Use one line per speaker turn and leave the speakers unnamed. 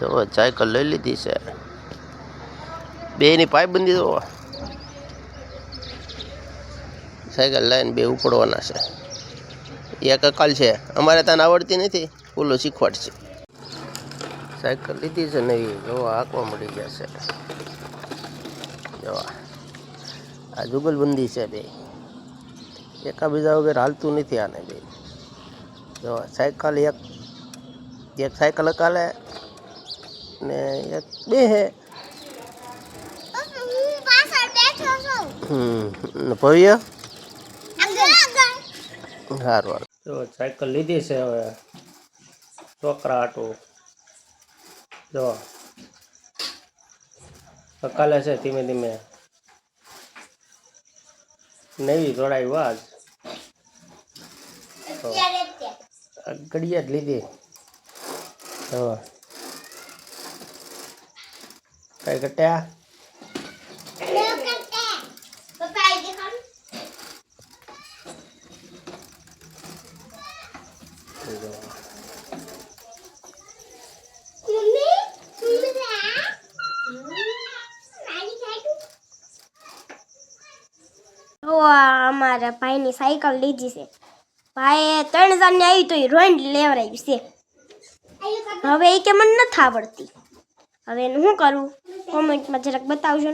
જો સાયકલ લઈ લીધી છે, બેની પાયબંધી તો સાયકલ લઈને બે ઉપડવાના છે. એક અકાલ છે, અમારે તને આવડતી નથી, ઓલો શીખવાડશે. સાયકલ લીધી છે નવી, જોવા હાંકવા મળી જશે. જોવા આ જુગલબંધી છે બે, એકાબીજા વગર હાલતું નથી આને બે. જો સાયકલ એક સાયકલ અકાલે ને એક બે હે. ભવ્ય સારું. જો સાયકલ લીધી છે હવે છોકરા હાટું. જો અકાલે છે ધીમે ધીમે, નવી જોડાઈ વાજ ઘડિયા જ લીધી. હવે કઈ ઘટ્યા
અમારા ભાઈની સાયકલ લીધી છે. ભાઈ 3000 ની આવી તો એ રોઈન લેવરાવી છે. હવે એ કે મને નથી આવડતી. હવે એનું શું કરું? કોમેન્ટમાં જરાક બતાવજો.